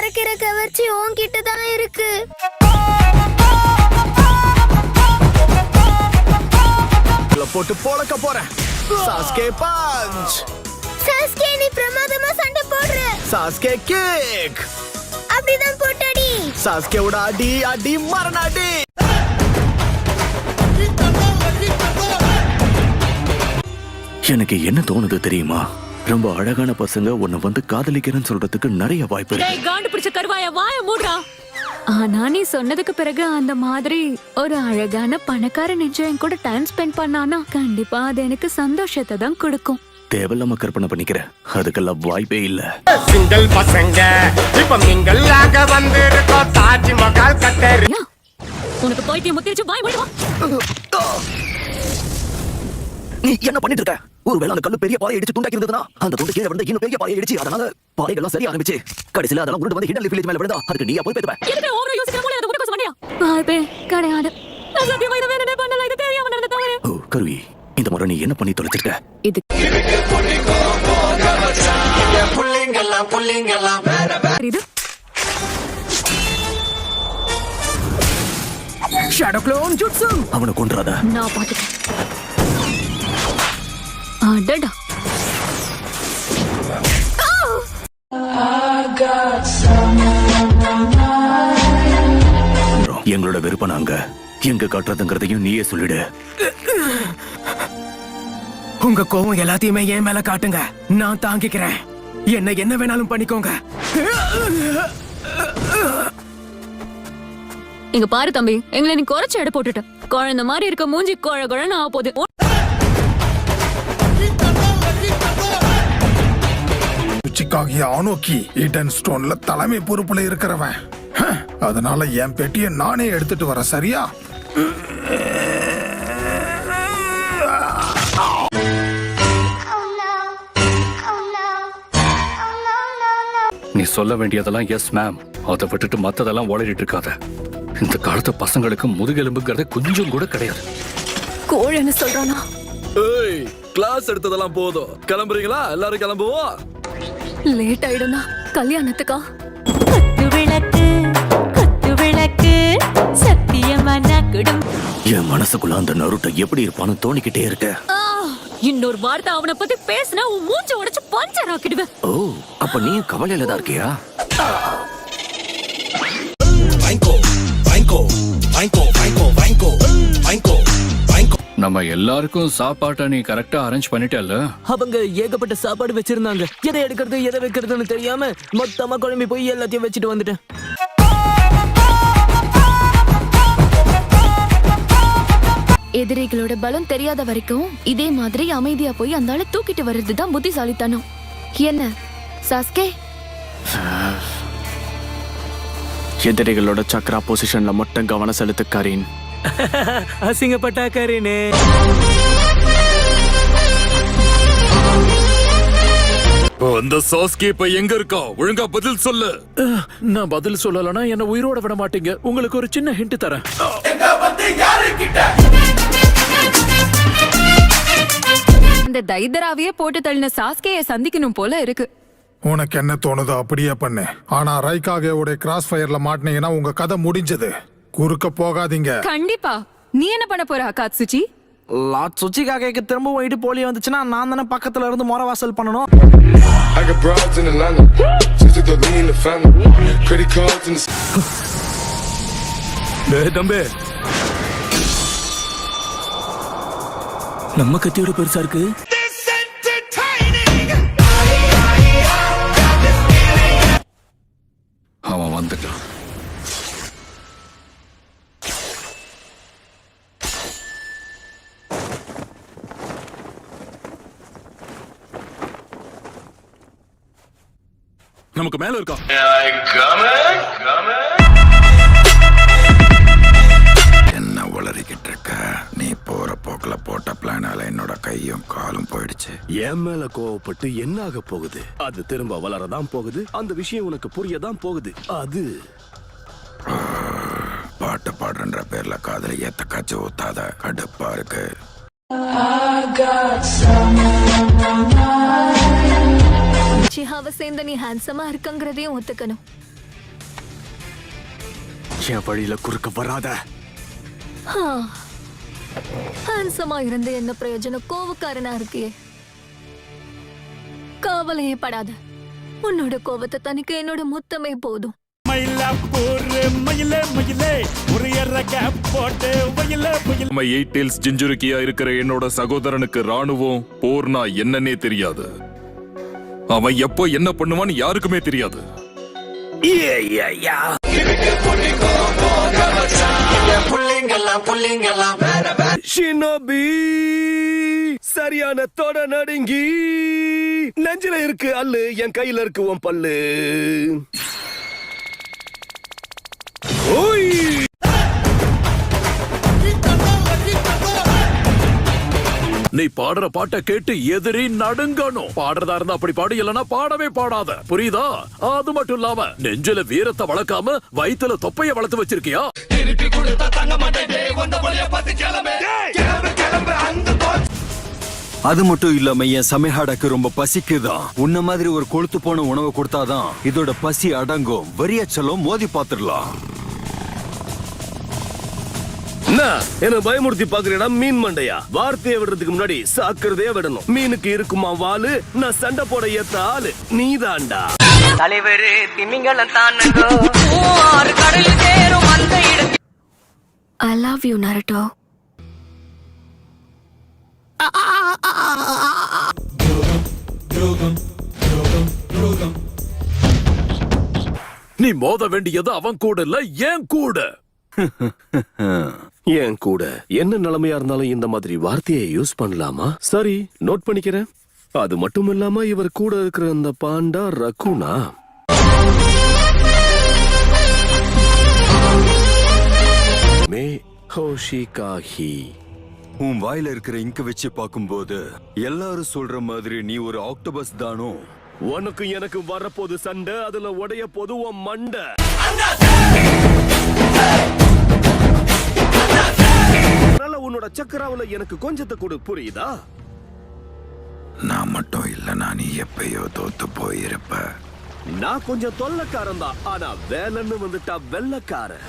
மறைக்கிற கவர்ச்சி உன்கிட்ட தான் இருக்கு. போட்டு போலக்க போறேன். Sasuke punch. சாஸ்கே நீ பிரமாதமா சண்டை போடுற. Sasuke kick. அப்படிதான் போட்டடி. சாஸ்கேவோட அடி அடி மரண அடி. எனக்கு என்ன தோணுது தெரியுமா? ரொம்ப அழகான பசங்க உன்னை வந்து காதலிக்கிறேன்னு சொல்றதுக்கு நிறைய வாய்ப்பு இருக்கு. காண்டு பிடிச்ச கருவாய வாய மூடுறா. ஆனா நீ சொன்னதுக்கு பிறகு அந்த மாதிரி ஒரு அழகான பணக்கார நெஞ்சம் கூட டைம் ஸ்பெண்ட் பண்ணானா கண்டிப்பா அது எனக்கு சந்தோஷத்தை தான் கொடுக்கும். தேவையில்லாம கற்பனை பண்ணிக்கிற, அதுக்கெல்லாம் வாய்ப்பே இல்ல. சிங்கிள் பசங்க இப்ப மிங்கல்லாக வந்திருக்கோம் தாஜ்மஹால் கட்டேரி. உனக்கு போயிட்டு முத்திருச்சு வாய் மூடுவா. நீ என்ன பண்ணிட்டு இருக்க? ஒருவேளை அந்த கல்லு பெரிய பாறையை இடிச்சு துண்டாக்கி இருந்ததுன்னா அந்த துண்டு கீழே விழுந்து இன்னும் பெரிய பாறையை இடிச்சு அதனால பாறைகள்லாம் சரிய ஆரம்பிச்சு கடைசியில அதெல்லாம் உருண்டு வந்து ஹிடன் வில்லேஜ் மேல விழுந்தா அதுக்கு நீயா போய் பேத்துவ. எதுக்கு ஓவரா யோசிக்கிற மூளை அது உனக்கு சொன்னியா? வாய்ப்பே கிடையாது. நான் சத்தியமா இத வேறனே பண்ணல. இது தெரியாம நடந்த தவறு. ஓ கருவி, இந்த முறை நீ என்ன பண்ணி தொலைச்சிருக்க? இது இது ஷேடோ க்ளோன் ஜுட்சு. அவனை கொன்றாத. நான் பாத்துக்கிறேன். அடடா. எங்களோட விருப்பம் நாங்க எங்க காட்டுறதுங்கிறதையும் நீயே சொல்லிடு. உங்க கோவம் எல்லாத்தையுமே என் மேல காட்டுங்க, நான் தாங்கிக்கிறேன். என்ன வேணாலும் பண்ணிக்கோங்க. இங்க பாரு தம்பி, எங்களை நீ குறைச்சு எடை போட்டுட்ட. குழந்தை மாதிரி இருக்க மூஞ்சி குழ குழன்னு ஆக போகுது. ஆனோக்கி ஈடன் ஸ்டோன்ல தலைமை பொறுப்புல இருக்கிறவன். அதனால என் பெட்டியை நானே எடுத்துட்டு வர சரியா? நீ சொல்ல வேண்டியதெல்லாம் எஸ் மேம், அதை விட்டுட்டு மத்ததெல்லாம் ஓடிட்டு இருக்காத. இந்த காலத்து பசங்களுக்கு முதுகெலும்புங்கிறத கொஞ்சம் கூட கிடையாது. கோழன்னு சொல்றானா? ஏய், கிளாஸ் எடுத்ததெல்லாம் போதும், கிளம்புறீங்களா? எல்லாரும் கிளம்புவோம். லேட் ஆயிடும்னா கல்யாணத்துக்கா? குத்து விளக்கு சத்தியமான குடும். என் மனசுக்குள்ள அந்த நருட்டோ எப்படி இருப்பான்னு தோணிக்கிட்டே இருக்க. இன்னொரு வார்த்தை அவனை பத்தி பேசினா உன் மூஞ்ச உடைச்சு பஞ்சர் ஆக்கிடுவேன். ஓ, அப்ப நீ கவலையில தான் இருக்கியா? நம்ம எல்லாருக்கும் சாப்பாட்டை நீ கரெக்டா அரேஞ்ச் பண்ணிட்டல்ல? அவங்க ஏகப்பட்ட சாப்பாடு வச்சிருந்தாங்க. எதை எடுக்கிறது எதை வைக்கிறதுன்னு தெரியாம மொத்தமா குழம்பி போய் எல்லாத்தையும் வச்சுட்டு வந்துட்டேன். எதிரிகளோட பலம் தெரியாத வரைக்கும் இதே மாதிரி அமைதியா போய் அந்த ஆளை தூக்கிட்டு வர்றதுதான் புத்திசாலித்தனம். என்ன சாஸ்கே? எதிரிகளோட சக்ரா பொசிஷன்ல மட்டும் கவனம் செலுத்து கரீன். அசிங்கப்பட்டா கரீனே. அந்த சாஸ்கே இப்ப எங்க இருக்கா? ஒழுங்கா பதில் சொல்லு. நான் பதில் சொல்லலனா என்ன உயிரோட விட மாட்டீங்க. உங்களுக்கு ஒரு சின்ன ஹிண்ட் தரேன். இந்த தைதராவையே போட்டு தள்ளின சாஸ்கேயை சந்திக்கணும் போல இருக்கு. உனக்கு என்ன தோணுதோ அப்படியே பண்ணு. ஆனா ரைகாகேவோட கிராஸ் ஃபயர்ல மாட்டினீங்கன்னா உங்க கதை முடிஞ்சது. குறுக்க போகாதீங்க. கண்டிப்பா. நீ என்ன பண்ண போற காட்சுச்சி? லாட் சுச்சிகாகேக்கு திரும்ப போயிட்டு போலி வந்துச்சுன்னா நான் தானே பக்கத்துல இருந்து முறை வாசல் பண்ணணும். தம்பி, நம்ம கத்தியோட பெருசா இருக்கு. அவன் வந்துட்டான். நமக்கு மேல இருக்கா? என்ன உளறிக்கிட்டு இருக்க? நீ போற போக்குல போட்ட பிளானால என்னோட கையும் காலும் போயிடுச்சு. என் மேல கோவப்பட்டு என்ன ஆக போகுது? அது திரும்ப வளரதான் போகுது. அந்த விஷயம் உனக்கு புரியதான் போகுது. அது பாட்டு பாடுன்ற பேர்ல காதல ஏத்த காய்ச்சி ஊத்தாத. கடுப்பா இருக்கு. சிஹாவை சேர்ந்த நீ ஹேண்ட்ஸமா இருக்கங்கிறதையும் ஒத்துக்கணும். என் வழியில குறுக்க வராத. ஹான்சமா இருந்து என்ன பிரயோஜனம்? கோவக்காரனா இருக்கியே. கவலையே படாத, உன்னோட கோவத்தை தனிக்க என்னோட முத்தமே போதும். நம்ம 8 டேல்ஸ் ஜிஞ்சுருக்கியா இருக்கிற என்னோட சகோதரனுக்கு ராணுவம் போர்னா என்னன்னே தெரியாது. அவன் எப்போ என்ன பண்ணுவான்னு யாருக்குமே தெரியாது. ஷினோபி சரியான தொட நடுங்கி நெஞ்சில இருக்கு அல்லு, என் கையில இருக்கு உன் பல்லு. ஓய் நீ பாடுற பாட்டை கேட்டு எதிரி நடுங்கணும். பாடுறதா இருந்தா அப்படி பாடு, இல்லனா பாடவே பாடாத. புரியுதா? அது மட்டும் இல்லாம நெஞ்சில வீரத்தை வளர்க்காம வயித்துல தொப்பைய வளர்த்து வச்சிருக்கியா? அது மட்டும் இல்லாம என் சமைஹாடாக்கு ரொம்ப பசிக்குதான். உன்ன மாதிரி ஒரு கொழுத்து போன உணவு கொடுத்தாதான் இதோட பசி அடங்கும். வரியாச்சலும் மோதி பாத்துடலாம். என்ன பயமுறுத்தி பாக்குறேடா மீன் மண்டையா? வார்த்தையை விடுறதுக்கு முன்னாடி சாக்குறதே விடணும். மீனுக்கு இருக்குமா வாலு, நான் சண்டை போட ஏத்த ஆளு நீதாண்டா. தலைவரு திமிங்கலம் தானோ. I love you, Naruto. நீ மோத வேண்டியது அவன் கூட இல்ல, ஏன் கூட. என் கூட என்ன நிலைமையா இருந்தாலும் இந்த மாதிரி வார்த்தையை யூஸ் பண்ணலாமா? சரி, நோட் பண்ணிக்கிறேன். அது மட்டும் இல்லாம இவர் கூட இருக்கிற அந்த பாண்டா ரகுனா. மே ஹோஷிகாஹி. உன் வாயில இருக்கிற இங்க வச்சு பார்க்கும்போது எல்லாரும் சொல்ற மாதிரி நீ ஒரு ஆக்டோபஸ் தானோ? உனக்கு எனக்கு வரப்போது சண்டை, அதுல உடைய போது உன் மண்டை. உன்னோட சக்கராவுல எனக்கு கொஞ்சத்தை கொடு, புரியுதா? நான் மட்டும் இல்லைனா நீ எப்பயோ தோத்து போயிருப்ப. நான் கொஞ்சம் தொல்லக்காரன் தான், ஆனா வேலைன்னு வந்துட்டா வெள்ளக்காரன்.